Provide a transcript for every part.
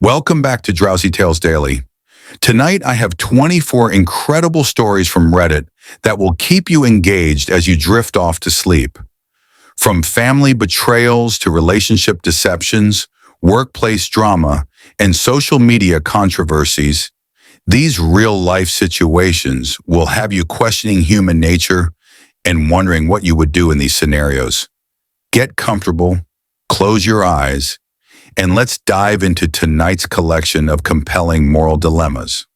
Welcome back to Drowsy Tales Daily. Tonight I have 24 incredible stories from Reddit that will keep you engaged as you drift off to sleep. From family betrayals to relationship deceptions, workplace drama, and social media controversies, these real-life situations will have you questioning human nature and wondering what you would do in these scenarios. Get comfortable, close your eyes, and let's dive into tonight's collection of compelling moral dilemmas.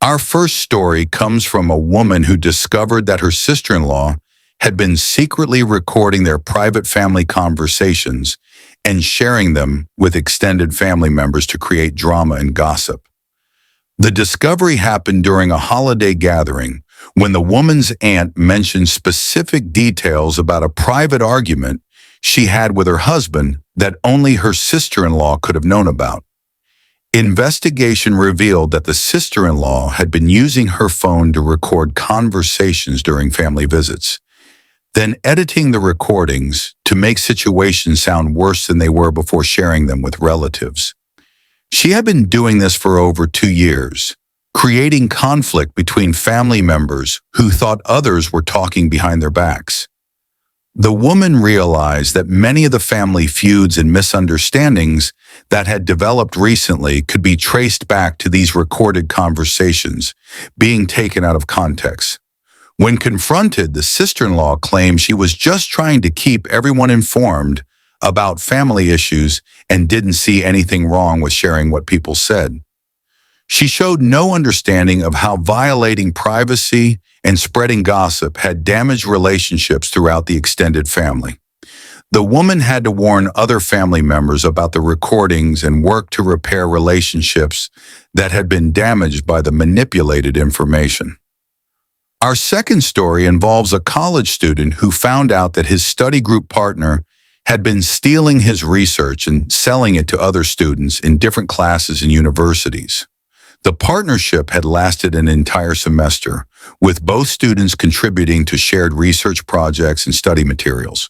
Our first story comes from a woman who discovered that her sister-in-law had been secretly recording their private family conversations and sharing them with extended family members to create drama and gossip. The discovery happened during a holiday gathering when the woman's aunt mentioned specific details about a private argument she had with her husband that only her sister-in-law could have known about. Investigation revealed that the sister-in-law had been using her phone to record conversations during family visits, then editing the recordings to make situations sound worse than they were before sharing them with relatives. She had been doing this for over 2 years, creating conflict between family members who thought others were talking behind their backs. The woman realized that many of the family feuds and misunderstandings that had developed recently could be traced back to these recorded conversations being taken out of context. When confronted, the sister-in-law claimed she was just trying to keep everyone informed about family issues and didn't see anything wrong with sharing what people said. She showed no understanding of how violating privacy and spreading gossip had damaged relationships throughout the extended family. The woman had to warn other family members about the recordings and work to repair relationships that had been damaged by the manipulated information. Our second story involves a college student who found out that his study group partner had been stealing his research and selling it to other students in different classes and universities. The partnership had lasted an entire semester, with both students contributing to shared research projects and study materials.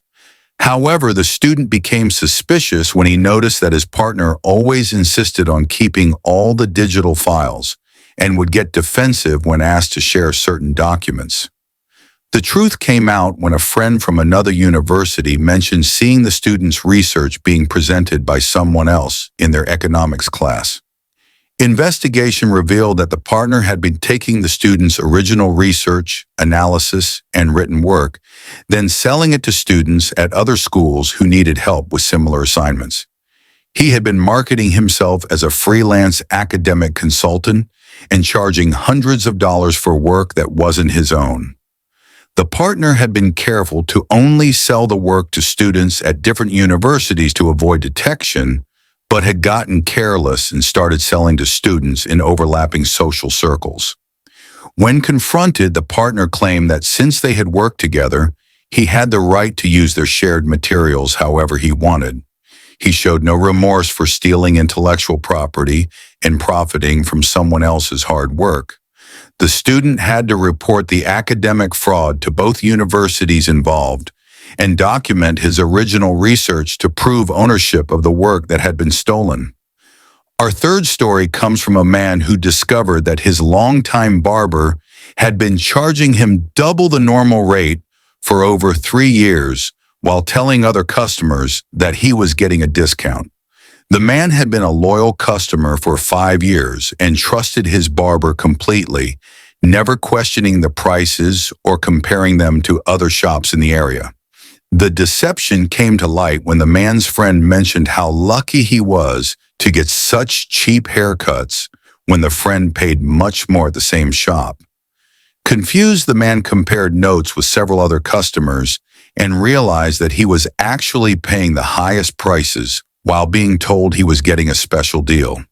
However, the student became suspicious when he noticed that his partner always insisted on keeping all the digital files and would get defensive when asked to share certain documents. The truth came out when a friend from another university mentioned seeing the student's research being presented by someone else in their economics class. Investigation revealed that the partner had been taking the student's original research, analysis, and written work, then selling it to students at other schools who needed help with similar assignments. He had been marketing himself as a freelance academic consultant and charging hundreds of dollars for work that wasn't his own. The partner had been careful to only sell the work to students at different universities to avoid detection, but had gotten careless and started selling to students in overlapping social circles. When confronted, the partner claimed that since they had worked together, he had the right to use their shared materials however he wanted. He showed no remorse for stealing intellectual property and profiting from someone else's hard work. The student had to report the academic fraud to both universities involved and document his original research to prove ownership of the work that had been stolen. Our third story comes from a man who discovered that his longtime barber had been charging him double the normal rate for over 3 years while telling other customers that he was getting a discount. The man had been a loyal customer for 5 years and trusted his barber completely, never questioning the prices or comparing them to other shops in the area. The deception came to light when the man's friend mentioned how lucky he was to get such cheap haircuts when the friend paid much more at the same shop. Confused, the man compared notes with several other customers and realized that he was actually paying the highest prices while being told he was getting a special deal.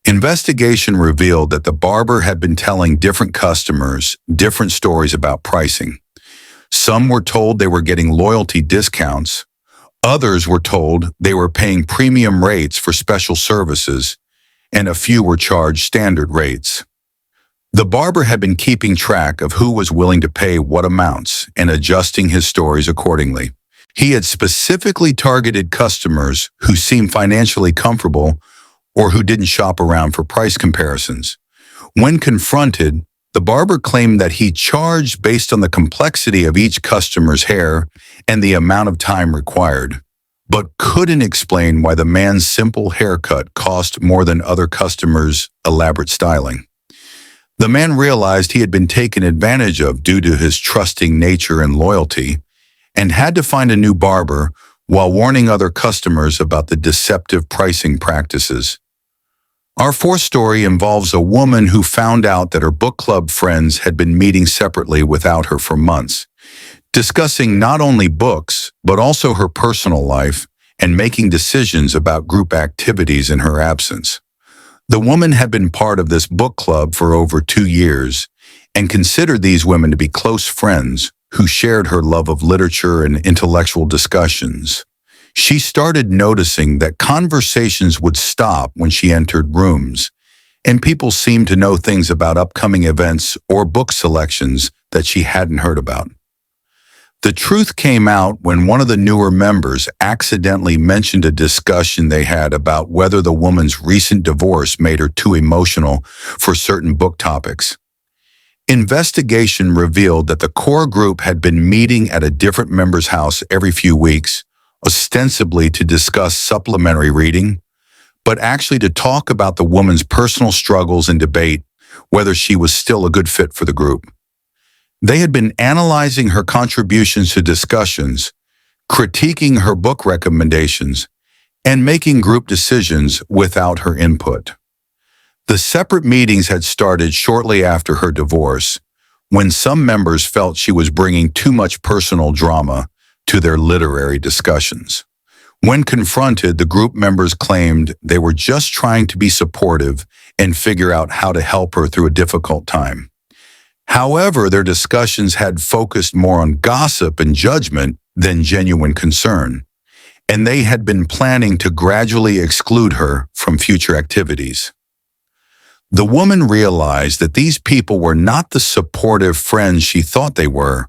Investigation revealed that the barber had been telling different customers different stories about pricing. Some were told they were getting loyalty discounts. Others were told they were paying premium rates for special services, and a few were charged standard rates. The barber had been keeping track of who was willing to pay what amounts and adjusting his stories accordingly. He had specifically targeted customers who seemed financially comfortable or who didn't shop around for price comparisons. When confronted, the barber claimed that he charged based on the complexity of each customer's hair and the amount of time required, but couldn't explain why the man's simple haircut cost more than other customers' elaborate styling. The man realized he had been taken advantage of due to his trusting nature and loyalty, and had to find a new barber while warning other customers about the deceptive pricing practices. Our fourth story involves a woman who found out that her book club friends had been meeting separately without her for months, discussing not only books, but also her personal life and making decisions about group activities in her absence. The woman had been part of this book club for over 2 years and considered these women to be close friends who shared her love of literature and intellectual discussions. She started noticing that conversations would stop when she entered rooms, and people seemed to know things about upcoming events or book selections that she hadn't heard about. The truth came out when one of the newer members accidentally mentioned a discussion they had about whether the woman's recent divorce made her too emotional for certain book topics. Investigation revealed that the core group had been meeting at a different member's house every few weeks, ostensibly to discuss supplementary reading, but actually to talk about the woman's personal struggles and debate whether she was still a good fit for the group. They had been analyzing her contributions to discussions, critiquing her book recommendations, and making group decisions without her input. The separate meetings had started shortly after her divorce, when some members felt she was bringing too much personal drama to their literary discussions. When confronted, the group members claimed they were just trying to be supportive and figure out how to help her through a difficult time. However, their discussions had focused more on gossip and judgment than genuine concern, and they had been planning to gradually exclude her from future activities. The woman realized that these people were not the supportive friends she thought they were,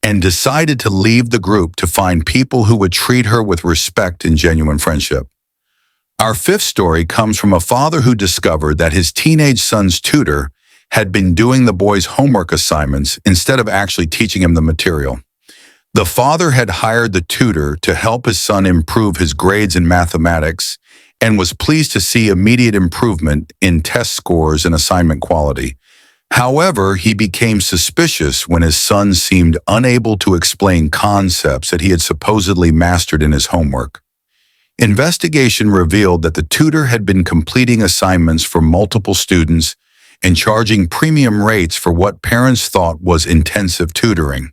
and decided to leave the group to find people who would treat her with respect and genuine friendship. Our fifth story comes from a father who discovered that his teenage son's tutor had been doing the boy's homework assignments instead of actually teaching him the material. The father had hired the tutor to help his son improve his grades in mathematics and was pleased to see immediate improvement in test scores and assignment quality. However, he became suspicious when his son seemed unable to explain concepts that he had supposedly mastered in his homework. Investigation revealed that the tutor had been completing assignments for multiple students and charging premium rates for what parents thought was intensive tutoring.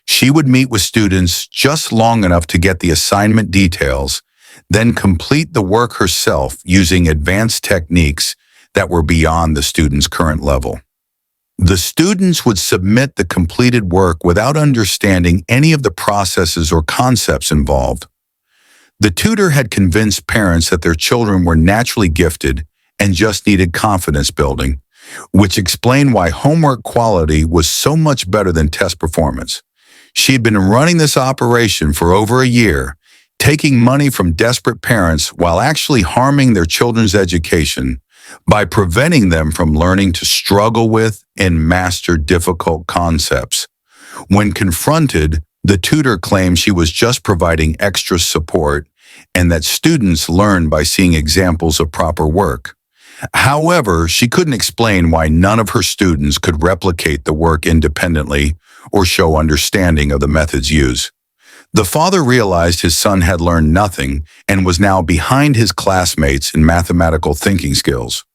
She would meet with students just long enough to get the assignment details, then complete the work herself using advanced techniques that were beyond the student's current level. The students would submit the completed work without understanding any of the processes or concepts involved. The tutor had convinced parents that their children were naturally gifted and just needed confidence building, which explained why homework quality was so much better than test performance. She had been running this operation for over a year, taking money from desperate parents while actually harming their children's education by preventing them from learning to struggle with and master difficult concepts. When confronted, the tutor claimed she was just providing extra support and that students learned by seeing examples of proper work. However, she couldn't explain why none of her students could replicate the work independently or show understanding of the methods used. The father realized his son had learned nothing and was now behind his classmates in mathematical thinking skills.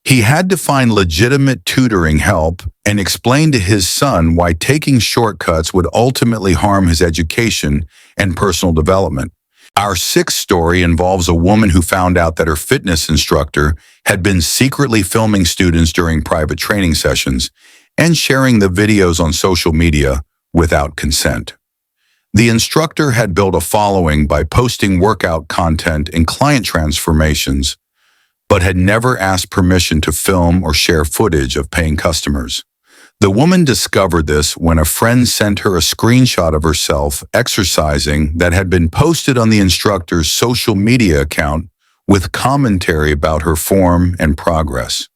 He had to find legitimate tutoring help and explain to his son why taking shortcuts would ultimately harm his education and personal development. Our sixth story involves a woman who found out that her fitness instructor had been secretly filming students during private training sessions and sharing the videos on social media without consent. The instructor had built a following by posting workout content and client transformations, but had never asked permission to film or share footage of paying customers. The woman discovered this when a friend sent her a screenshot of herself exercising that had been posted on the instructor's social media account with commentary about her form and progress.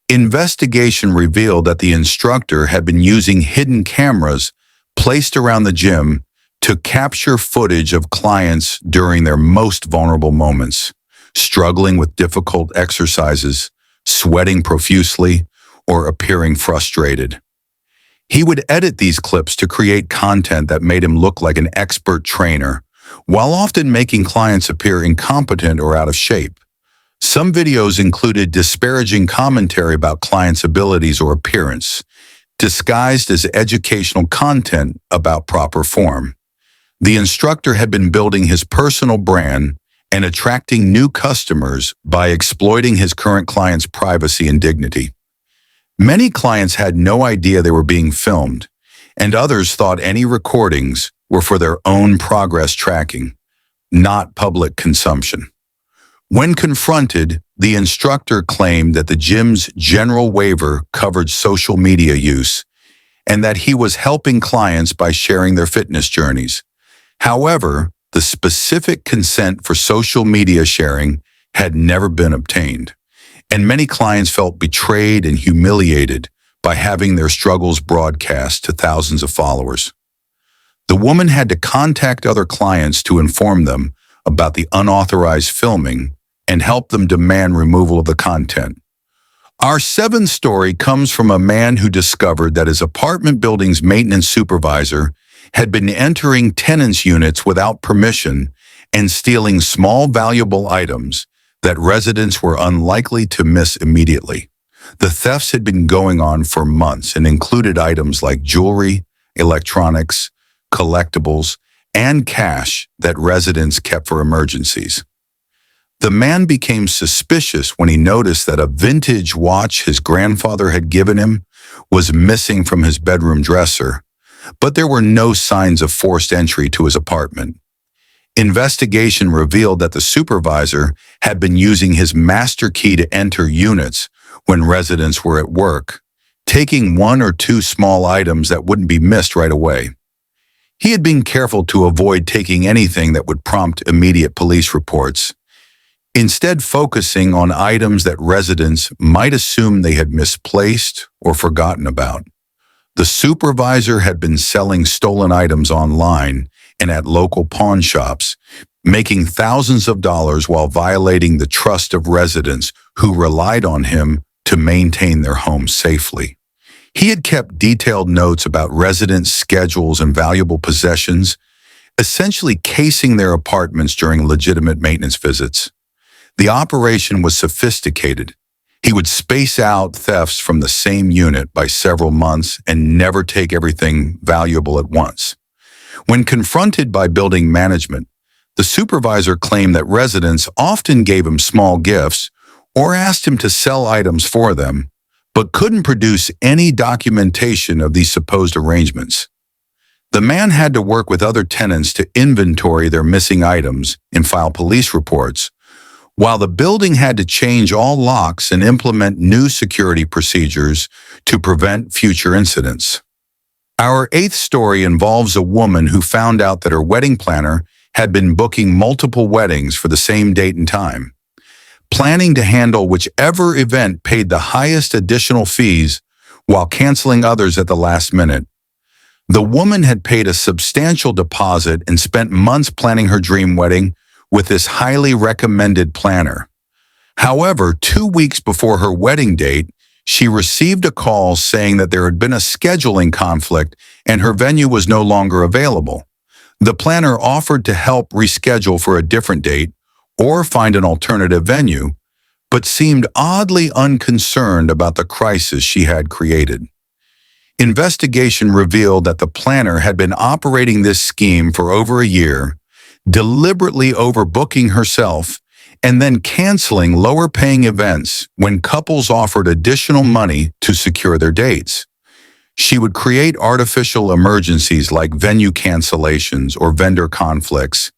Investigation revealed that the instructor had been using hidden cameras placed around the gym to capture footage of clients during their most vulnerable moments, struggling with difficult exercises, sweating profusely, or appearing frustrated. He would edit these clips to create content that made him look like an expert trainer, while often making clients appear incompetent or out of shape. Some videos included disparaging commentary about clients' abilities or appearance, disguised as educational content about proper form. The instructor had been building his personal brand and attracting new customers by exploiting his current clients' privacy and dignity. Many clients had no idea they were being filmed, and others thought any recordings were for their own progress tracking, not public consumption. When confronted, the instructor claimed that the gym's general waiver covered social media use and that he was helping clients by sharing their fitness journeys. However, the specific consent for social media sharing had never been obtained, and many clients felt betrayed and humiliated by having their struggles broadcast to thousands of followers. The woman had to contact other clients to inform them about the unauthorized filming and help them demand removal of the content. Our seventh story comes from a man who discovered that his apartment building's maintenance supervisor had been entering tenants' units without permission and stealing small valuable items that residents were unlikely to miss immediately. The thefts had been going on for months and included items like jewelry, electronics, collectibles, and cash that residents kept for emergencies. The man became suspicious when he noticed that a vintage watch his grandfather had given him was missing from his bedroom dresser, but there were no signs of forced entry to his apartment. Investigation revealed that the supervisor had been using his master key to enter units when residents were at work, taking one or two small items that wouldn't be missed right away. He had been careful to avoid taking anything that would prompt immediate police reports, instead focusing on items that residents might assume they had misplaced or forgotten about. The supervisor had been selling stolen items online and at local pawn shops, making thousands of dollars while violating the trust of residents who relied on him to maintain their homes safely. He had kept detailed notes about residents' schedules and valuable possessions, essentially casing their apartments during legitimate maintenance visits. The operation was sophisticated. He would space out thefts from the same unit by several months and never take everything valuable at once. When confronted by building management, the supervisor claimed that residents often gave him small gifts or asked him to sell items for them, but couldn't produce any documentation of these supposed arrangements. The man had to work with other tenants to inventory their missing items and file police reports, while the building had to change all locks and implement new security procedures to prevent future incidents. Our eighth story involves a woman who found out that her wedding planner had been booking multiple weddings for the same date and time, planning to handle whichever event paid the highest additional fees while canceling others at the last minute. The woman had paid a substantial deposit and spent months planning her dream wedding with this highly recommended planner. However, 2 weeks before her wedding date, she received a call saying that there had been a scheduling conflict and her venue was no longer available. The planner offered to help reschedule for a different date or find an alternative venue, but seemed oddly unconcerned about the crisis she had created. Investigation revealed that the planner had been operating this scheme for over a year, deliberately overbooking herself and then canceling lower-paying events when couples offered additional money to secure their dates. She would create artificial emergencies like venue cancellations or vendor conflicts,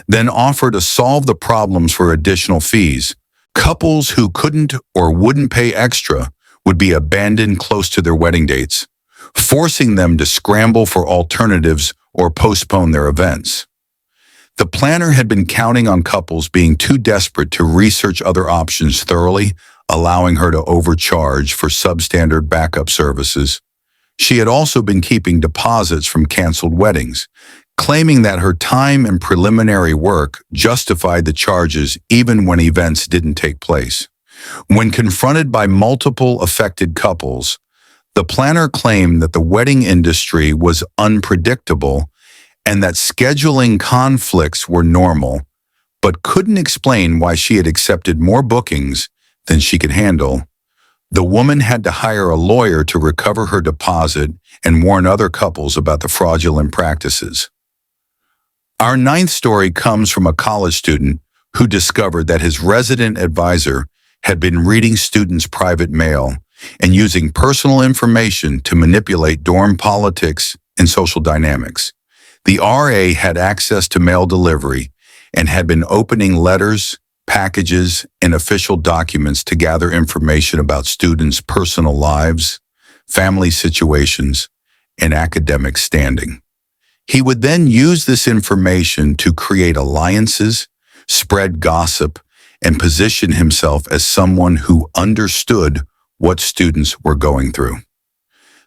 then offer to solve the problems for additional fees. Couples who couldn't or wouldn't pay extra would be abandoned close to their wedding dates, forcing them to scramble for alternatives or postpone their events. The planner had been counting on couples being too desperate to research other options thoroughly, allowing her to overcharge for substandard backup services. She had also been keeping deposits from canceled weddings, claiming that her time and preliminary work justified the charges even when events didn't take place. When confronted by multiple affected couples, the planner claimed that the wedding industry was unpredictable and that scheduling conflicts were normal, but couldn't explain why she had accepted more bookings than she could handle. The woman had to hire a lawyer to recover her deposit and warn other couples about the fraudulent practices. Our ninth story comes from a college student who discovered that his resident advisor had been reading students' private mail and using personal information to manipulate dorm politics and social dynamics. The RA had access to mail delivery and had been opening letters, packages, and official documents to gather information about students' personal lives, family situations, and academic standing. He would then use this information to create alliances, spread gossip, and position himself as someone who understood what students were going through.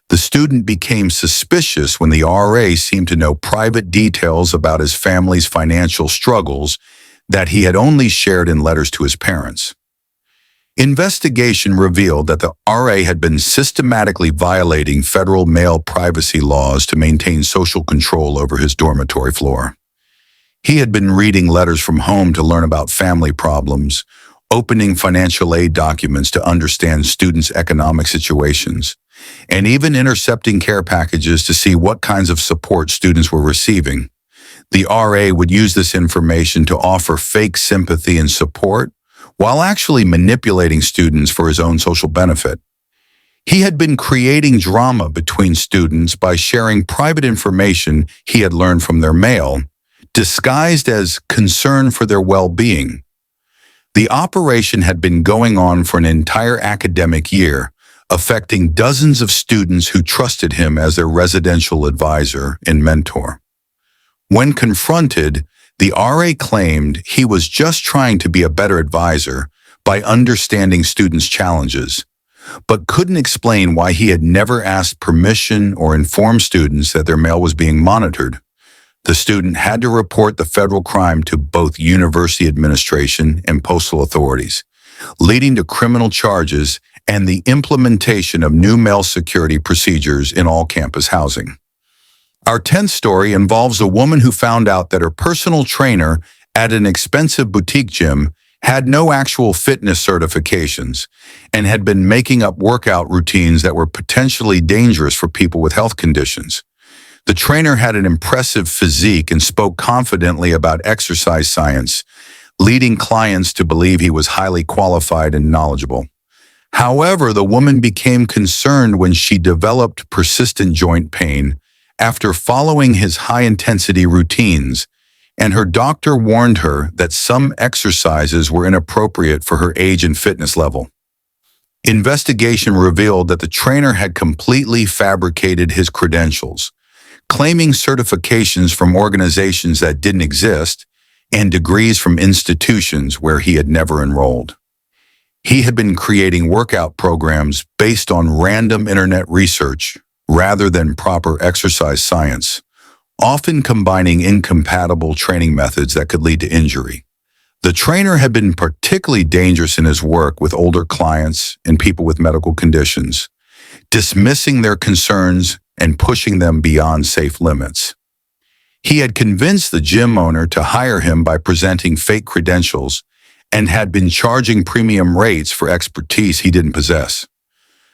The student became suspicious when the RA seemed to know private details about his family's financial struggles that he had only shared in letters to his parents. Investigation revealed that the RA had been systematically violating federal mail privacy laws to maintain social control over his dormitory floor. He had been reading letters from home to learn about family problems, opening financial aid documents to understand students' economic situations, and even intercepting care packages to see what kinds of support students were receiving. The RA would use this information to offer fake sympathy and support, while actually manipulating students for his own social benefit. He had been creating drama between students by sharing private information he had learned from their mail, disguised as concern for their well-being. The operation had been going on for an entire academic year, affecting dozens of students who trusted him as their residential advisor and mentor. When confronted, the RA claimed he was just trying to be a better advisor by understanding students' challenges, but couldn't explain why he had never asked permission or informed students that their mail was being monitored. The student had to report the federal crime to both university administration and postal authorities, leading to criminal charges and the implementation of new mail security procedures in all campus housing. Our 10th story involves a woman who found out that her personal trainer at an expensive boutique gym had no actual fitness certifications and had been making up workout routines that were potentially dangerous for people with health conditions. The trainer had an impressive physique and spoke confidently about exercise science, leading clients to believe he was highly qualified and knowledgeable. However, the woman became concerned when she developed persistent joint pain after following his high-intensity routines, and her doctor warned her that some exercises were inappropriate for her age and fitness level. Investigation revealed that the trainer had completely fabricated his credentials, claiming certifications from organizations that didn't exist and degrees from institutions where he had never enrolled. He had been creating workout programs based on random internet research rather than proper exercise science, often combining incompatible training methods that could lead to injury. The trainer had been particularly dangerous in his work with older clients and people with medical conditions, dismissing their concerns and pushing them beyond safe limits. He had convinced the gym owner to hire him by presenting fake credentials and had been charging premium rates for expertise he didn't possess.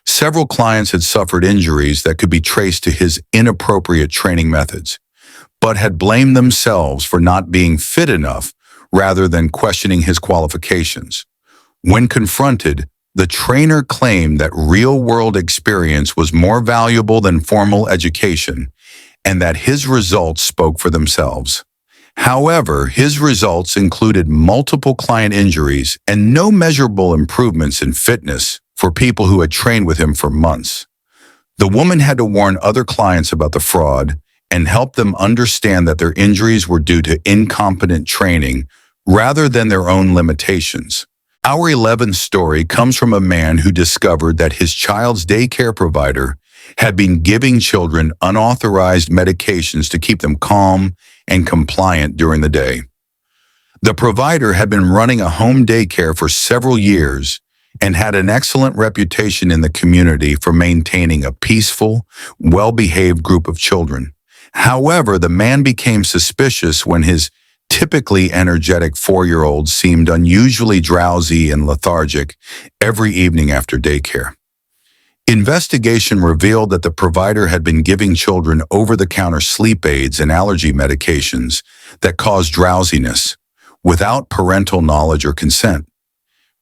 Several clients had suffered injuries that could be traced to his inappropriate training methods, but had blamed themselves for not being fit enough rather than questioning his qualifications. When confronted, the trainer claimed that real-world experience was more valuable than formal education and that his results spoke for themselves. However, his results included multiple client injuries and no measurable improvements in fitness for people who had trained with him for months. The woman had to warn other clients about the fraud and helped them understand that their injuries were due to incompetent training rather than their own limitations. Our 11th story comes from a man who discovered that his child's daycare provider had been giving children unauthorized medications to keep them calm and compliant during the day. The provider had been running a home daycare for several years and had an excellent reputation in the community for maintaining a peaceful, well-behaved group of children. However, the man became suspicious when his typically energetic 4-year-old seemed unusually drowsy and lethargic every evening after daycare. Investigation revealed that the provider had been giving children over-the-counter sleep aids and allergy medications that caused drowsiness without parental knowledge or consent.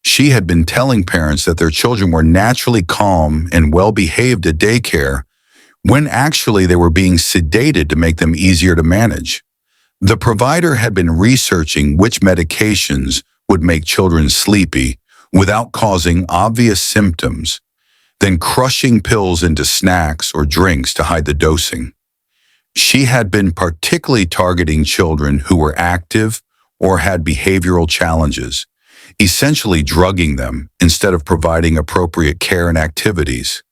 She had been telling parents that their children were naturally calm and well-behaved at daycare when actually they were being sedated to make them easier to manage. The provider had been researching which medications would make children sleepy without causing obvious symptoms, then crushing pills into snacks or drinks to hide the dosing. She had been particularly targeting children who were active or had behavioral challenges, essentially drugging them instead of providing appropriate care and activities.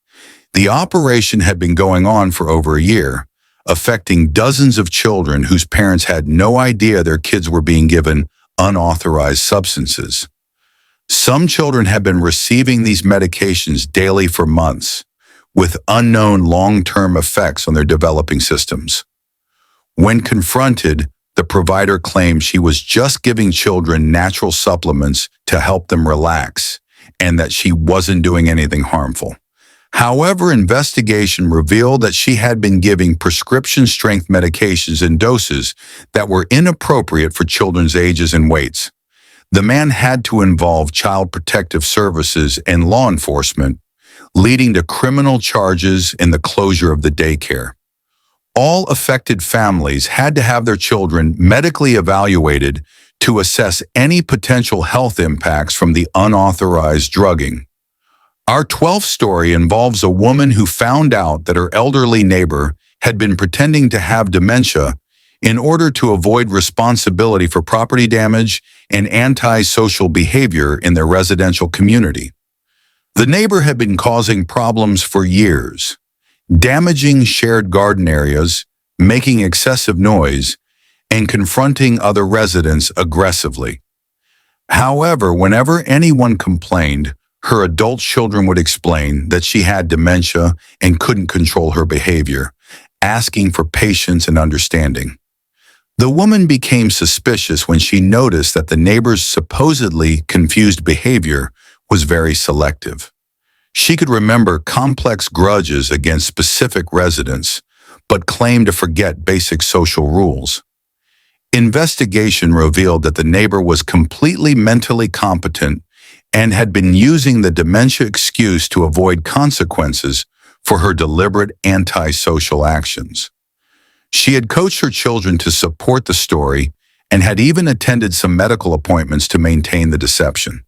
The operation had been going on for over a year, affecting dozens of children whose parents had no idea their kids were being given unauthorized substances. Some children had been receiving these medications daily for months, with unknown long-term effects on their developing systems. When confronted, the provider claimed she was just giving children natural supplements to help them relax, and that she wasn't doing anything harmful. However, investigation revealed that she had been giving prescription-strength medications in doses that were inappropriate for children's ages and weights. The man had to involve Child Protective Services and law enforcement, leading to criminal charges and the closure of the daycare. All affected families had to have their children medically evaluated to assess any potential health impacts from the unauthorized drugging. Our 12th story involves a woman who found out that her elderly neighbor had been pretending to have dementia in order to avoid responsibility for property damage and antisocial behavior in their residential community. The neighbor had been causing problems for years, damaging shared garden areas, making excessive noise, and confronting other residents aggressively. However, whenever anyone complained, her adult children would explain that she had dementia and couldn't control her behavior, asking for patience and understanding. The woman became suspicious when she noticed that the neighbor's supposedly confused behavior was very selective. She could remember complex grudges against specific residents, but claimed to forget basic social rules. Investigation revealed that the neighbor was completely mentally competent and had been using the dementia excuse to avoid consequences for her deliberate antisocial actions. She had coached her children to support the story and had even attended some medical appointments to maintain the deception.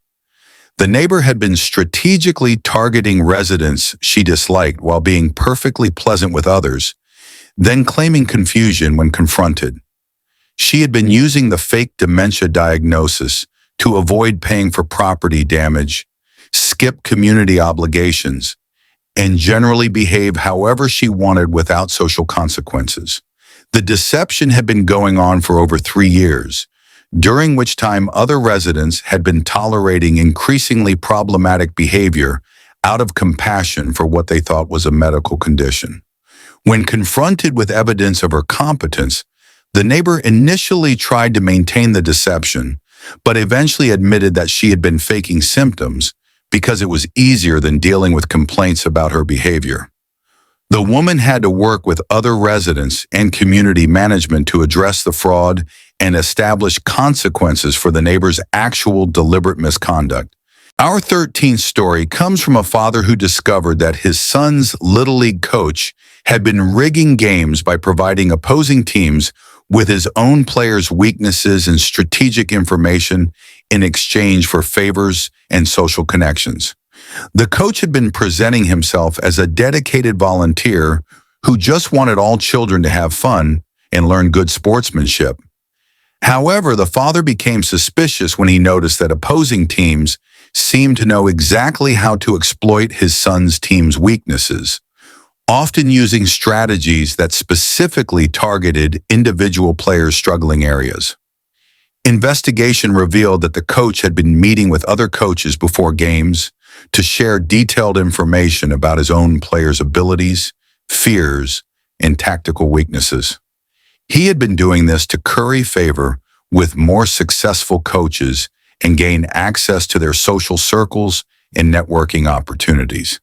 The neighbor had been strategically targeting residents she disliked while being perfectly pleasant with others, then claiming confusion when confronted. She had been using the fake dementia diagnosis to avoid paying for property damage, skip community obligations, and generally behave however she wanted without social consequences. The deception had been going on for over 3 years, during which time other residents had been tolerating increasingly problematic behavior out of compassion for what they thought was a medical condition. When confronted with evidence of her competence, the neighbor initially tried to maintain the deception, but eventually admitted that she had been faking symptoms because it was easier than dealing with complaints about her behavior. The woman had to work with other residents and community management to address the fraud and establish consequences for the neighbor's actual deliberate misconduct. Our 13th story comes from a father who discovered that his son's Little League coach had been rigging games by providing opposing teams with his own players' weaknesses and strategic information in exchange for favors and social connections. The coach had been presenting himself as a dedicated volunteer who just wanted all children to have fun and learn good sportsmanship. However, the father became suspicious when he noticed that opposing teams seemed to know exactly how to exploit his son's team's weaknesses, often using strategies that specifically targeted individual players' struggling areas. Investigation revealed that the coach had been meeting with other coaches before games to share detailed information about his own players' abilities, fears, and tactical weaknesses. He had been doing this to curry favor with more successful coaches and gain access to their social circles and networking opportunities.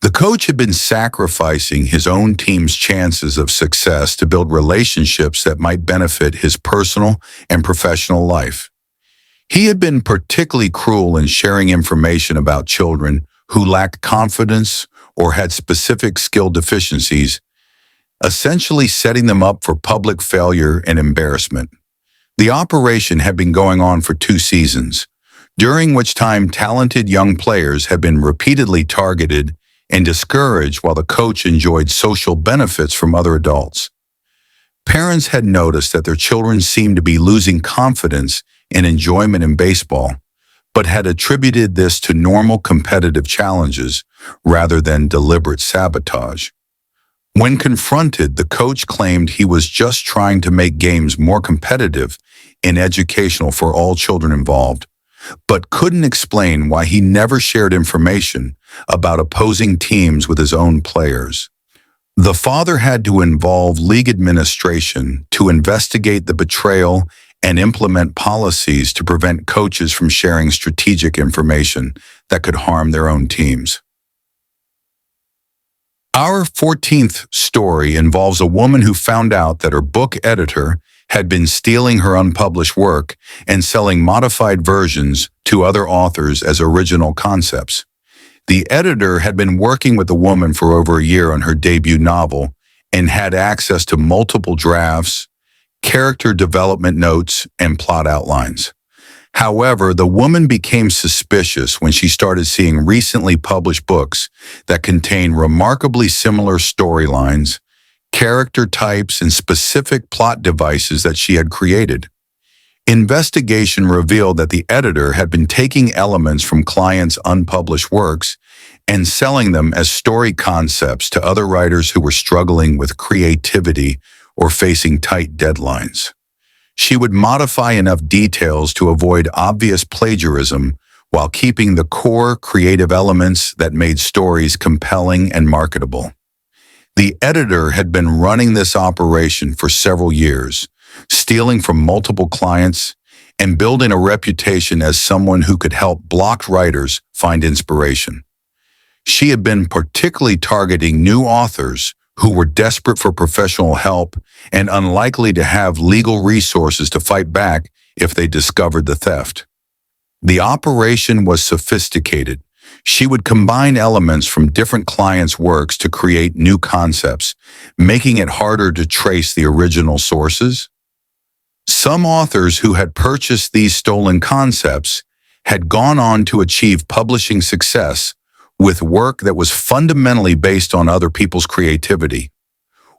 The coach had been sacrificing his own team's chances of success to build relationships that might benefit his personal and professional life. He had been particularly cruel in sharing information about children who lacked confidence or had specific skill deficiencies, essentially setting them up for public failure and embarrassment. The operation had been going on for 2 seasons, during which time talented young players had been repeatedly targeted and discouraged while the coach enjoyed social benefits from other adults. Parents had noticed that their children seemed to be losing confidence and enjoyment in baseball, but had attributed this to normal competitive challenges rather than deliberate sabotage. When confronted, the coach claimed he was just trying to make games more competitive and educational for all children involved, but couldn't explain why he never shared information about opposing teams with his own players. The father had to involve league administration to investigate the betrayal and implement policies to prevent coaches from sharing strategic information that could harm their own teams. Our 14th story involves a woman who found out that her book editor had been stealing her unpublished work and selling modified versions to other authors as original concepts. The editor had been working with the woman for over a year on her debut novel and had access to multiple drafts, character development notes, and plot outlines. However, the woman became suspicious when she started seeing recently published books that contain remarkably similar storylines, character types, and specific plot devices that she had created. Investigation revealed that the editor had been taking elements from clients' unpublished works and selling them as story concepts to other writers who were struggling with creativity or facing tight deadlines. She would modify enough details to avoid obvious plagiarism while keeping the core creative elements that made stories compelling and marketable. The editor had been running this operation for several years, stealing from multiple clients and building a reputation as someone who could help blocked writers find inspiration. She had been particularly targeting new authors who were desperate for professional help and unlikely to have legal resources to fight back if they discovered the theft. The operation was sophisticated. She would combine elements from different clients' works to create new concepts, making it harder to trace the original sources. Some authors who had purchased these stolen concepts had gone on to achieve publishing success with work that was fundamentally based on other people's creativity.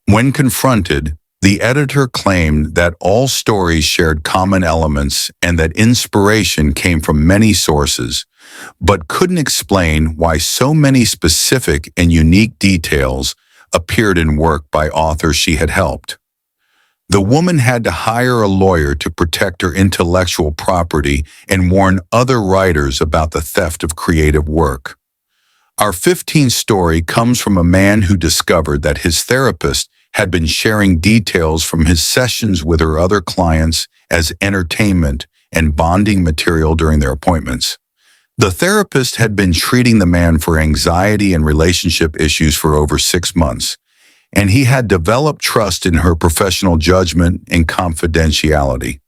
When confronted, the editor claimed that all stories shared common elements and that inspiration came from many sources, but couldn't explain why so many specific and unique details appeared in work by authors she had helped. The woman had to hire a lawyer to protect her intellectual property and warn other writers about the theft of creative work. Our 15th story comes from a man who discovered that his therapist had been sharing details from his sessions with her other clients as entertainment and bonding material during their appointments. The therapist had been treating the man for anxiety and relationship issues for over 6 months, and he had developed trust in her professional judgment and confidentiality.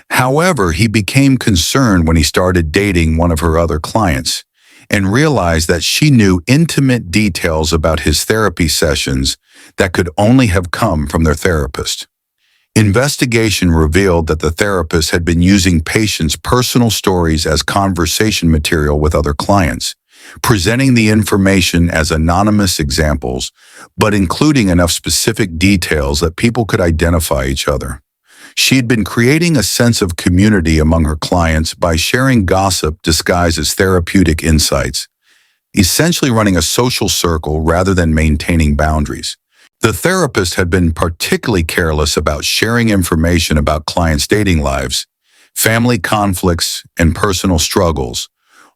However, he became concerned when he started dating one of her other clients and realized that she knew intimate details about his therapy sessions that could only have come from their therapist. Investigation revealed that the therapist had been using patients' personal stories as conversation material with other clients, presenting the information as anonymous examples, but including enough specific details that people could identify each other. She had been creating a sense of community among her clients by sharing gossip disguised as therapeutic insights, essentially running a social circle rather than maintaining boundaries. The therapist had been particularly careless about sharing information about clients' dating lives, family conflicts, and personal struggles,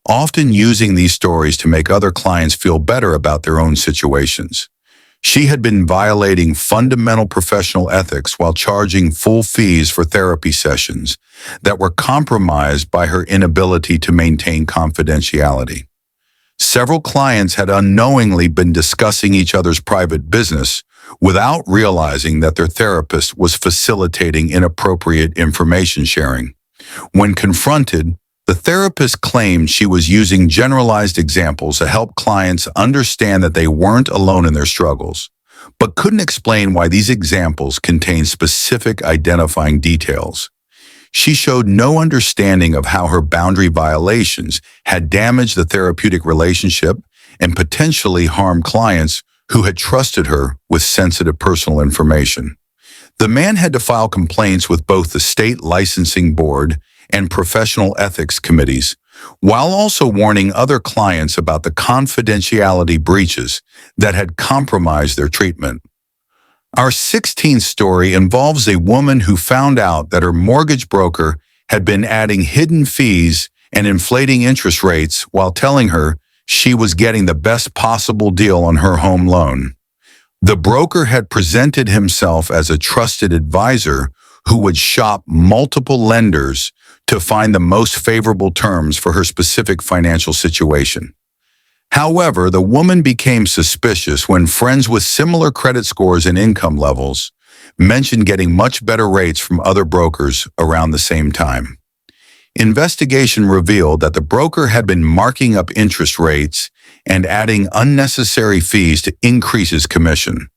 often using these stories to make other clients feel better about their own situations. She had been violating fundamental professional ethics while charging full fees for therapy sessions that were compromised by her inability to maintain confidentiality. Several clients had unknowingly been discussing each other's private business without realizing that their therapist was facilitating inappropriate information sharing. When confronted, the therapist claimed she was using generalized examples to help clients understand that they weren't alone in their struggles, but couldn't explain why these examples contained specific identifying details. She showed no understanding of how her boundary violations had damaged the therapeutic relationship and potentially harmed clients who had trusted her with sensitive personal information. The man had to file complaints with both the state licensing board and professional ethics committees, while also warning other clients about the confidentiality breaches that had compromised their treatment. Our 16th story involves a woman who found out that her mortgage broker had been adding hidden fees and inflating interest rates while telling her she was getting the best possible deal on her home loan. The broker had presented himself as a trusted advisor who would shop multiple lenders to find the most favorable terms for her specific financial situation. However, the woman became suspicious when friends with similar credit scores and income levels mentioned getting much better rates from other brokers around the same time. Investigation revealed that the broker had been marking up interest rates and adding unnecessary fees to increase his commission,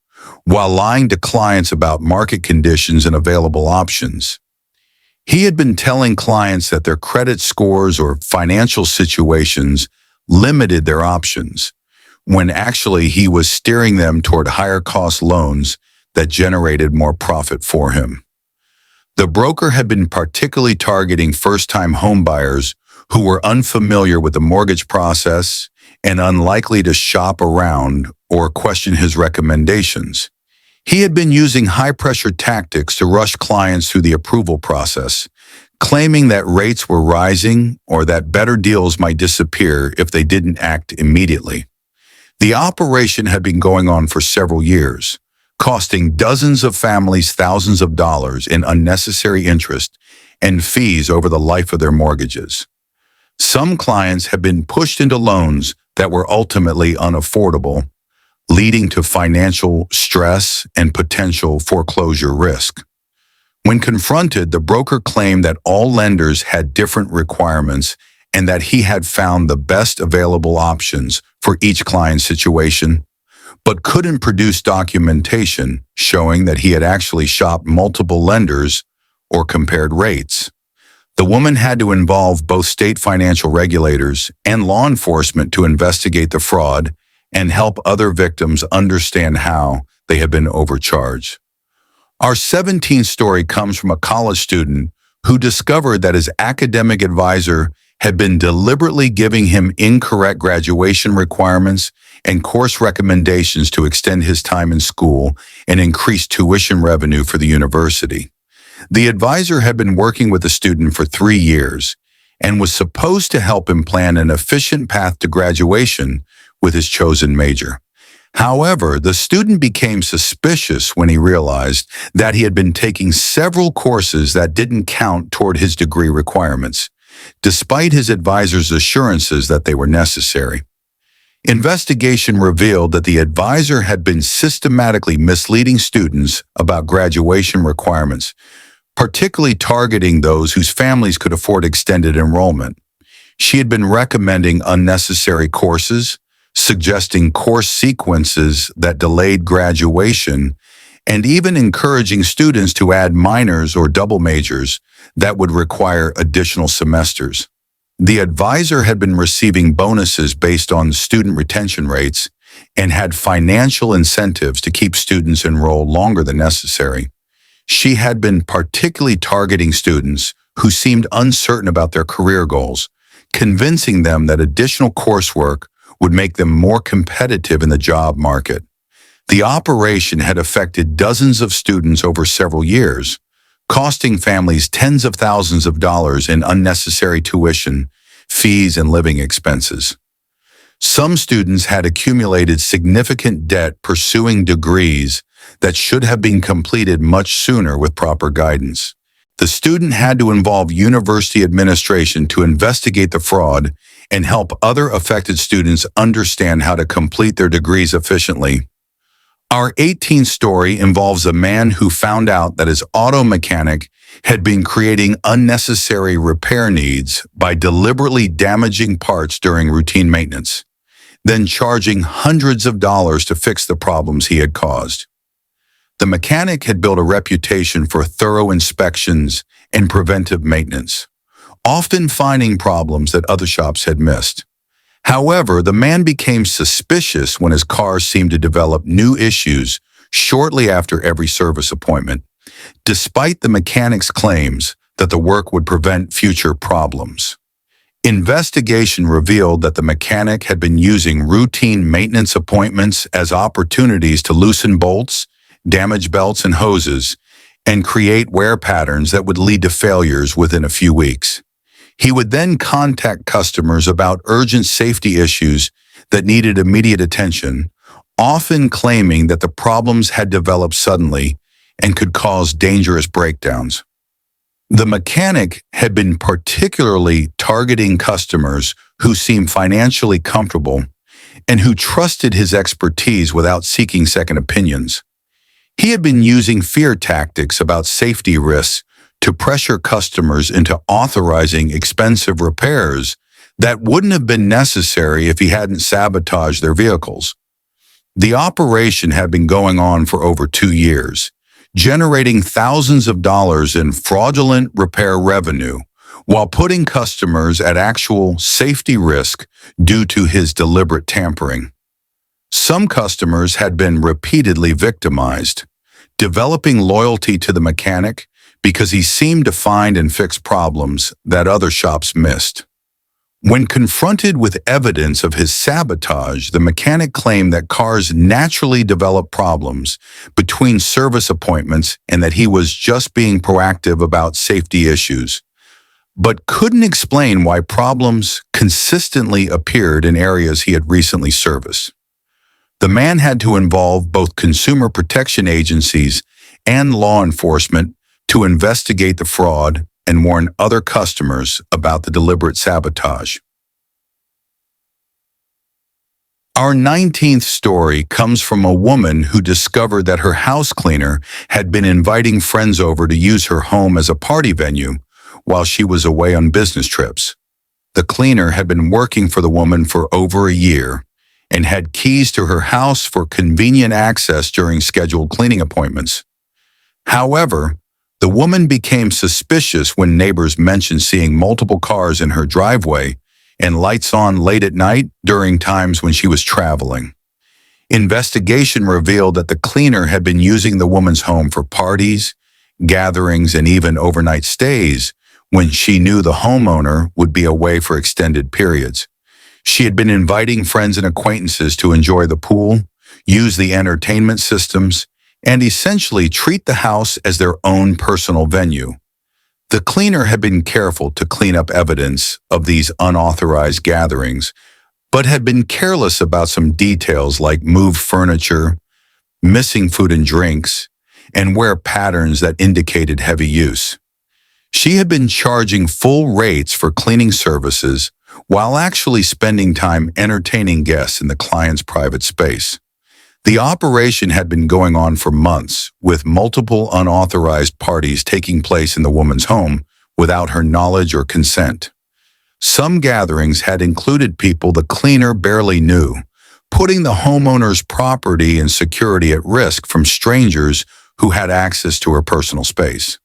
while lying to clients about market conditions and available options. He had been telling clients that their credit scores or financial situations limited their options, when actually he was steering them toward higher-cost loans that generated more profit for him. The broker had been particularly targeting first-time homebuyers who were unfamiliar with the mortgage process and unlikely to shop around or question his recommendations. He had been using high-pressure tactics to rush clients through the approval process, claiming that rates were rising or that better deals might disappear if they didn't act immediately. The operation had been going on for several years, costing dozens of families thousands of dollars in unnecessary interest and fees over the life of their mortgages. Some clients had been pushed into loans that were ultimately unaffordable, leading to financial stress and potential foreclosure risk. When confronted, the broker claimed that all lenders had different requirements and that he had found the best available options for each client's situation, but couldn't produce documentation showing that he had actually shopped multiple lenders or compared rates. The woman had to involve both state financial regulators and law enforcement to investigate the fraud and help other victims understand how they had been overcharged. Our 17th story comes from a college student who discovered that his academic advisor had been deliberately giving him incorrect graduation requirements and course recommendations to extend his time in school and increase tuition revenue for the university. The advisor had been working with the student for 3 years and was supposed to help him plan an efficient path to graduation with his chosen major. However, the student became suspicious when he realized that he had been taking several courses that didn't count toward his degree requirements, despite his advisor's assurances that they were necessary. Investigation revealed that the advisor had been systematically misleading students about graduation requirements, particularly targeting those whose families could afford extended enrollment. She had been recommending unnecessary courses, suggesting course sequences that delayed graduation, and even encouraging students to add minors or double majors that would require additional semesters. The advisor had been receiving bonuses based on student retention rates and had financial incentives to keep students enrolled longer than necessary. She had been particularly targeting students who seemed uncertain about their career goals, convincing them that additional coursework would make them more competitive in the job market. The operation had affected dozens of students over several years, costing families tens of thousands of dollars in unnecessary tuition, fees, and living expenses. Some students had accumulated significant debt pursuing degrees that should have been completed much sooner with proper guidance. The student had to involve university administration to investigate the fraud and help other affected students understand how to complete their degrees efficiently. Our 18th story involves a man who found out that his auto mechanic had been creating unnecessary repair needs by deliberately damaging parts during routine maintenance, then charging hundreds of dollars to fix the problems he had caused. The mechanic had built a reputation for thorough inspections and preventive maintenance, often finding problems that other shops had missed. However, the man became suspicious when his car seemed to develop new issues shortly after every service appointment, despite the mechanic's claims that the work would prevent future problems. Investigation revealed that the mechanic had been using routine maintenance appointments as opportunities to loosen bolts, damage belts and hoses, and create wear patterns that would lead to failures within a few weeks. He would then contact customers about urgent safety issues that needed immediate attention, often claiming that the problems had developed suddenly and could cause dangerous breakdowns. The mechanic had been particularly targeting customers who seemed financially comfortable and who trusted his expertise without seeking second opinions. He had been using fear tactics about safety risks to pressure customers into authorizing expensive repairs that wouldn't have been necessary if he hadn't sabotaged their vehicles. The operation had been going on for over 2 years, generating thousands of dollars in fraudulent repair revenue while putting customers at actual safety risk due to his deliberate tampering. Some customers had been repeatedly victimized, developing loyalty to the mechanic because he seemed to find and fix problems that other shops missed. When confronted with evidence of his sabotage, the mechanic claimed that cars naturally develop problems between service appointments and that he was just being proactive about safety issues, but couldn't explain why problems consistently appeared in areas he had recently serviced. The man had to involve both consumer protection agencies and law enforcement to investigate the fraud and warn other customers about the deliberate sabotage. Our 19th story comes from a woman who discovered that her house cleaner had been inviting friends over to use her home as a party venue while she was away on business trips. The cleaner had been working for the woman for over a year and had keys to her house for convenient access during scheduled cleaning appointments. However, the woman became suspicious when neighbors mentioned seeing multiple cars in her driveway and lights on late at night during times when she was traveling. Investigation revealed that the cleaner had been using the woman's home for parties, gatherings, and even overnight stays when she knew the homeowner would be away for extended periods. She had been inviting friends and acquaintances to enjoy the pool, use the entertainment systems, and essentially treat the house as their own personal venue. The cleaner had been careful to clean up evidence of these unauthorized gatherings, but had been careless about some details like moved furniture, missing food and drinks, and wear patterns that indicated heavy use. She had been charging full rates for cleaning services while actually spending time entertaining guests in the client's private space. The operation had been going on for months, with multiple unauthorized parties taking place in the woman's home without her knowledge or consent. Some gatherings had included people the cleaner barely knew, putting the homeowner's property and security at risk from strangers who had access to her personal space.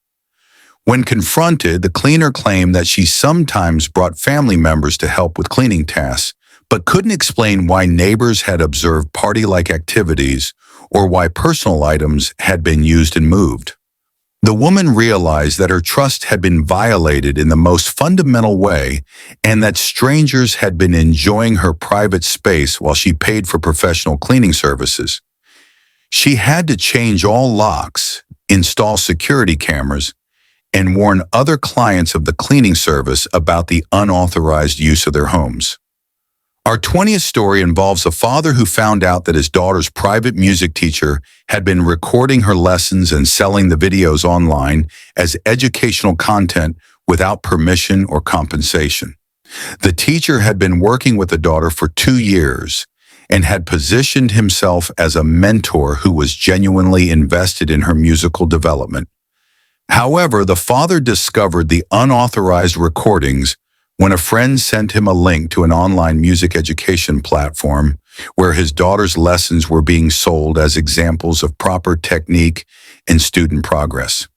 When confronted, the cleaner claimed that she sometimes brought family members to help with cleaning tasks, but couldn't explain why neighbors had observed party-like activities or why personal items had been used and moved. The woman realized that her trust had been violated in the most fundamental way and that strangers had been enjoying her private space while she paid for professional cleaning services. She had to change all locks, install security cameras, and warn other clients of the cleaning service about the unauthorized use of their homes. Our 20th story involves a father who found out that his daughter's private music teacher had been recording her lessons and selling the videos online as educational content without permission or compensation. The teacher had been working with the daughter for 2 years and had positioned himself as a mentor who was genuinely invested in her musical development. However, the father discovered the unauthorized recordings when a friend sent him a link to an online music education platform where his daughter's lessons were being sold as examples of proper technique and student progress.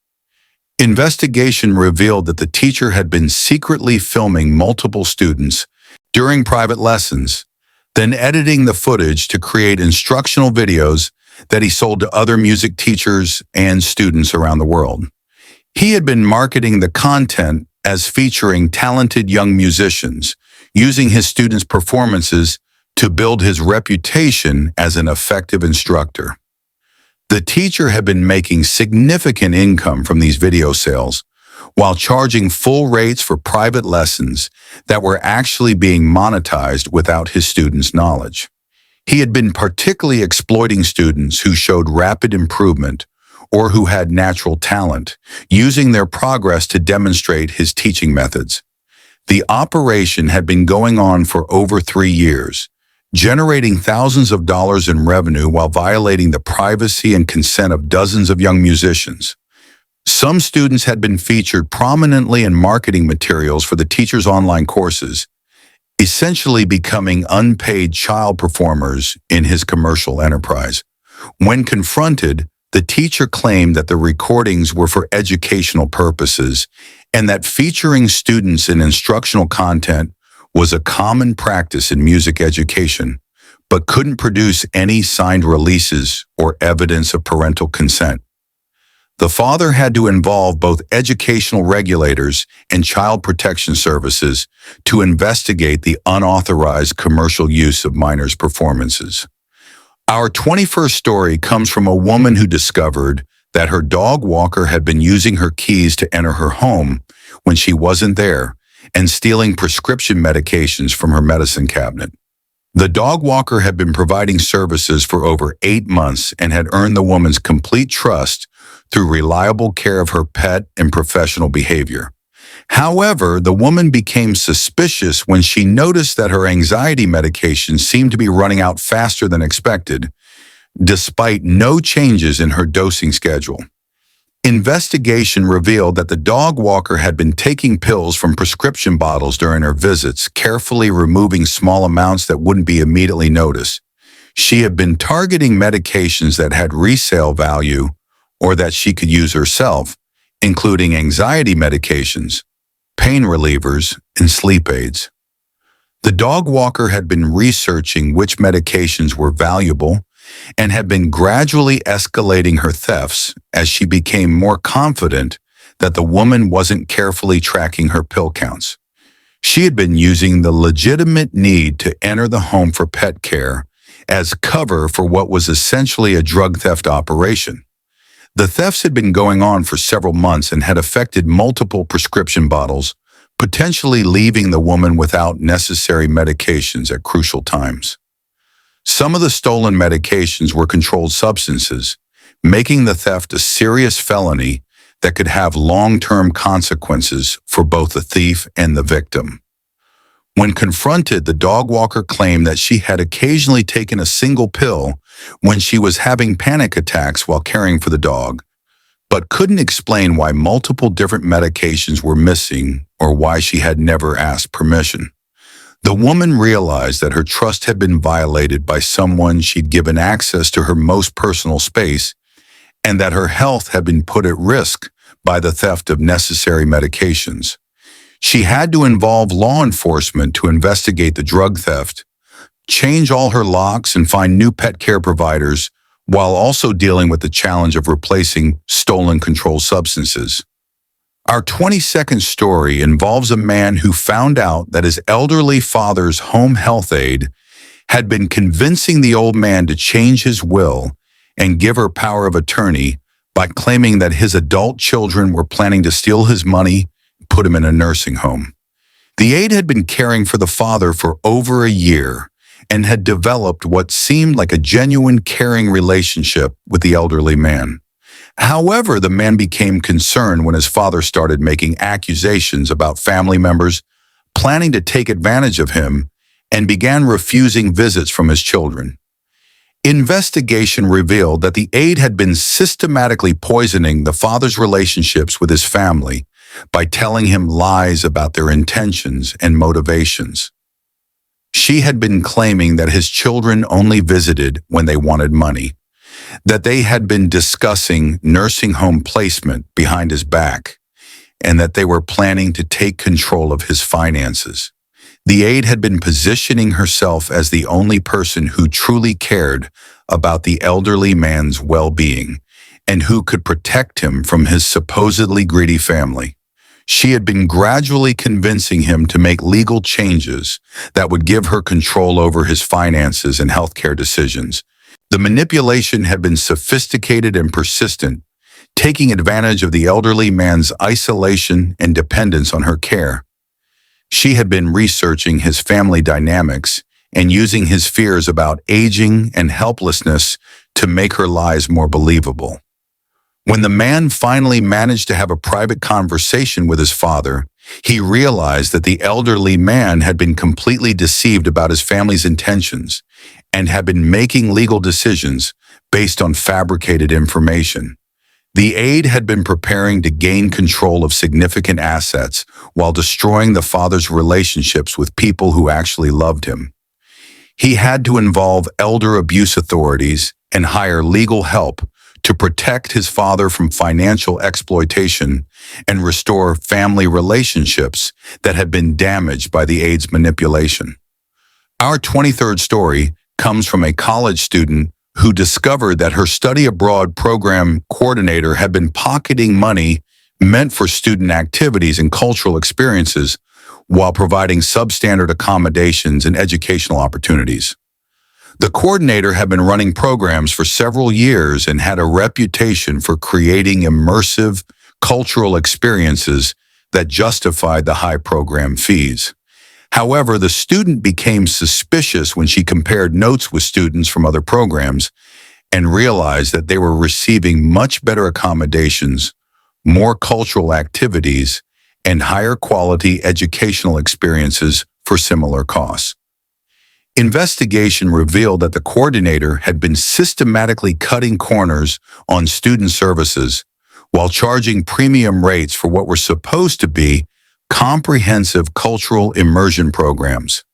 Investigation revealed that the teacher had been secretly filming multiple students during private lessons, then editing the footage to create instructional videos that he sold to other music teachers and students around the world. He had been marketing the content as featuring talented young musicians, using his students' performances to build his reputation as an effective instructor. The teacher had been making significant income from these video sales, while charging full rates for private lessons that were actually being monetized without his students' knowledge. He had been particularly exploiting students who showed rapid improvement or who had natural talent, using their progress to demonstrate his teaching methods. The operation had been going on for over 3 years, generating thousands of dollars in revenue while violating the privacy and consent of dozens of young musicians. Some students had been featured prominently in marketing materials for the teacher's online courses, essentially becoming unpaid child performers in his commercial enterprise. When confronted, the teacher claimed that the recordings were for educational purposes and that featuring students in instructional content was a common practice in music education, but couldn't produce any signed releases or evidence of parental consent. The father had to involve both educational regulators and child protection services to investigate the unauthorized commercial use of minors' performances. Our 21st story comes from a woman who discovered that her dog walker had been using her keys to enter her home when she wasn't there and stealing prescription medications from her medicine cabinet. The dog walker had been providing services for over 8 months and had earned the woman's complete trust through reliable care of her pet and professional behavior. However, the woman became suspicious when she noticed that her anxiety medication seemed to be running out faster than expected, despite no changes in her dosing schedule. Investigation revealed that the dog walker had been taking pills from prescription bottles during her visits, carefully removing small amounts that wouldn't be immediately noticed. She had been targeting medications that had resale value or that she could use herself, including anxiety medications, pain relievers, and sleep aids. The dog walker had been researching which medications were valuable and had been gradually escalating her thefts as she became more confident that the woman wasn't carefully tracking her pill counts. She had been using the legitimate need to enter the home for pet care as cover for what was essentially a drug theft operation. The thefts had been going on for several months and had affected multiple prescription bottles, potentially leaving the woman without necessary medications at crucial times. Some of the stolen medications were controlled substances, making the theft a serious felony that could have long-term consequences for both the thief and the victim. When confronted, the dog walker claimed that she had occasionally taken a single pill when she was having panic attacks while caring for the dog, but couldn't explain why multiple different medications were missing or why she had never asked permission. The woman realized that her trust had been violated by someone she'd given access to her most personal space and that her health had been put at risk by the theft of necessary medications. She had to involve law enforcement to investigate the drug theft, change all her locks, and find new pet care providers, while also dealing with the challenge of replacing stolen controlled substances. Our 22nd story involves a man who found out that his elderly father's home health aide had been convincing the old man to change his will and give her power of attorney by claiming that his adult children were planning to steal his money and put him in a nursing home. The aide had been caring for the father for over a year and had developed what seemed like a genuine caring relationship with the elderly man. However, the man became concerned when his father started making accusations about family members planning to take advantage of him and began refusing visits from his children. Investigation revealed that the aide had been systematically poisoning the father's relationships with his family by telling him lies about their intentions and motivations. She had been claiming that his children only visited when they wanted money, that they had been discussing nursing home placement behind his back, and that they were planning to take control of his finances. The aide had been positioning herself as the only person who truly cared about the elderly man's well-being and who could protect him from his supposedly greedy family. She had been gradually convincing him to make legal changes that would give her control over his finances and healthcare decisions. The manipulation had been sophisticated and persistent, taking advantage of the elderly man's isolation and dependence on her care. She had been researching his family dynamics and using his fears about aging and helplessness to make her lies more believable. When the man finally managed to have a private conversation with his father, he realized that the elderly man had been completely deceived about his family's intentions and had been making legal decisions based on fabricated information. The aide had been preparing to gain control of significant assets while destroying the father's relationships with people who actually loved him. He had to involve elder abuse authorities and hire legal help to protect his father from financial exploitation and restore family relationships that had been damaged by the aide's manipulation. Our 23rd story comes from a college student who discovered that her study abroad program coordinator had been pocketing money meant for student activities and cultural experiences while providing substandard accommodations and educational opportunities. The coordinator had been running programs for several years and had a reputation for creating immersive cultural experiences that justified the high program fees. However, the student became suspicious when she compared notes with students from other programs and realized that they were receiving much better accommodations, more cultural activities, and higher quality educational experiences for similar costs. Investigation revealed that the coordinator had been systematically cutting corners on student services while charging premium rates for what were supposed to be comprehensive cultural immersion programs.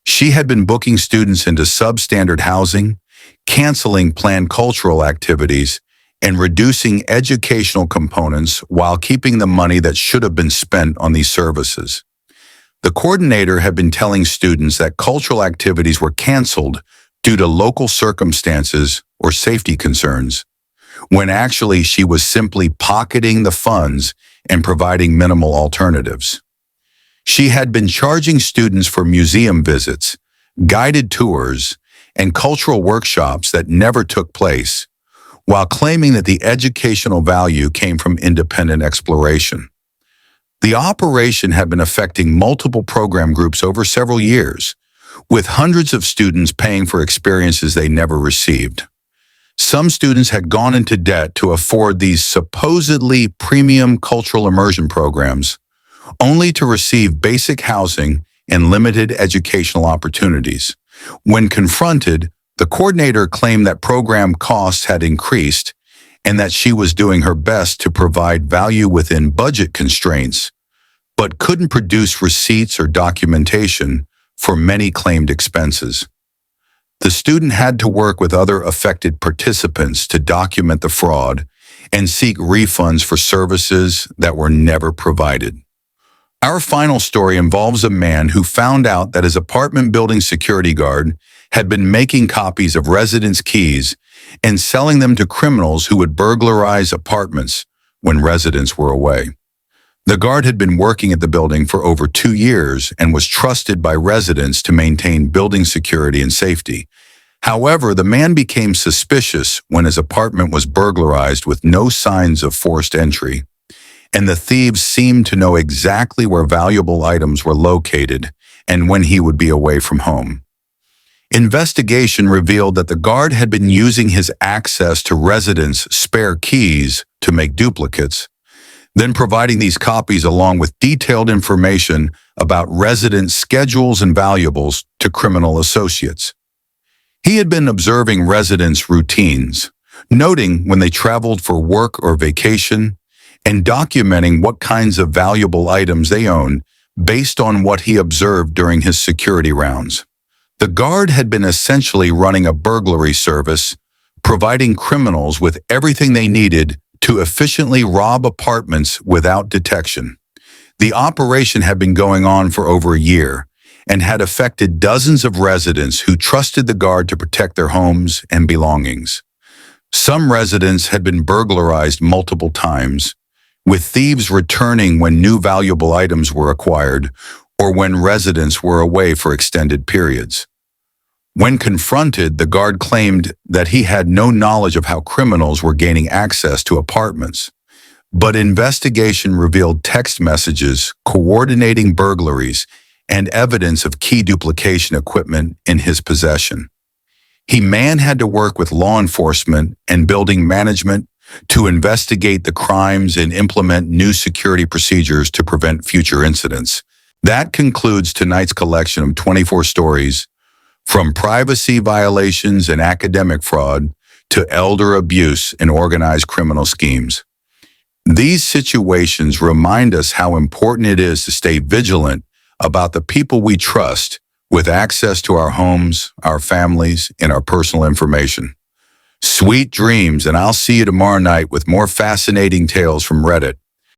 She had been booking students into substandard housing, canceling planned cultural activities, and reducing educational components while keeping the money that should have been spent on these services. The coordinator had been telling students that cultural activities were canceled due to local circumstances or safety concerns, when actually she was simply pocketing the funds and providing minimal alternatives. She had been charging students for museum visits, guided tours, and cultural workshops that never took place, while claiming that the educational value came from independent exploration. The operation had been affecting multiple program groups over several years, with hundreds of students paying for experiences they never received. Some students had gone into debt to afford these supposedly premium cultural immersion programs, only to receive basic housing and limited educational opportunities. When confronted, the coordinator claimed that program costs had increased and that she was doing her best to provide value within budget constraints, but couldn't produce receipts or documentation for many claimed expenses. The student had to work with other affected participants to document the fraud and seek refunds for services that were never provided. Our final story involves a man who found out that his apartment building security guard had been making copies of residents' keys and selling them to criminals who would burglarize apartments when residents were away. The guard had been working at the building for over 2 years and was trusted by residents to maintain building security and safety. However, the man became suspicious when his apartment was burglarized with no signs of forced entry, and the thieves seemed to know exactly where valuable items were located and when he would be away from home. Investigation revealed that the guard had been using his access to residents' spare keys to make duplicates, then providing these copies along with detailed information about resident schedules and valuables to criminal associates. He had been observing residents' routines, noting when they traveled for work or vacation, and documenting what kinds of valuable items they owned based on what he observed during his security rounds. The guard had been essentially running a burglary service, providing criminals with everything they needed to efficiently rob apartments without detection. The operation had been going on for over a year and had affected dozens of residents who trusted the guard to protect their homes and belongings. Some residents had been burglarized multiple times, with thieves returning when new valuable items were acquired or when residents were away for extended periods. When confronted, the guard claimed that he had no knowledge of how criminals were gaining access to apartments, but investigation revealed text messages coordinating burglaries and evidence of key duplication equipment in his possession. He had to work with law enforcement and building management to investigate the crimes and implement new security procedures to prevent future incidents. That concludes tonight's collection of 24 stories, from privacy violations and academic fraud to elder abuse and organized criminal schemes. These situations remind us how important it is to stay vigilant about the people we trust with access to our homes, our families, and our personal information. Sweet dreams, and I'll see you tomorrow night with more fascinating tales from Reddit.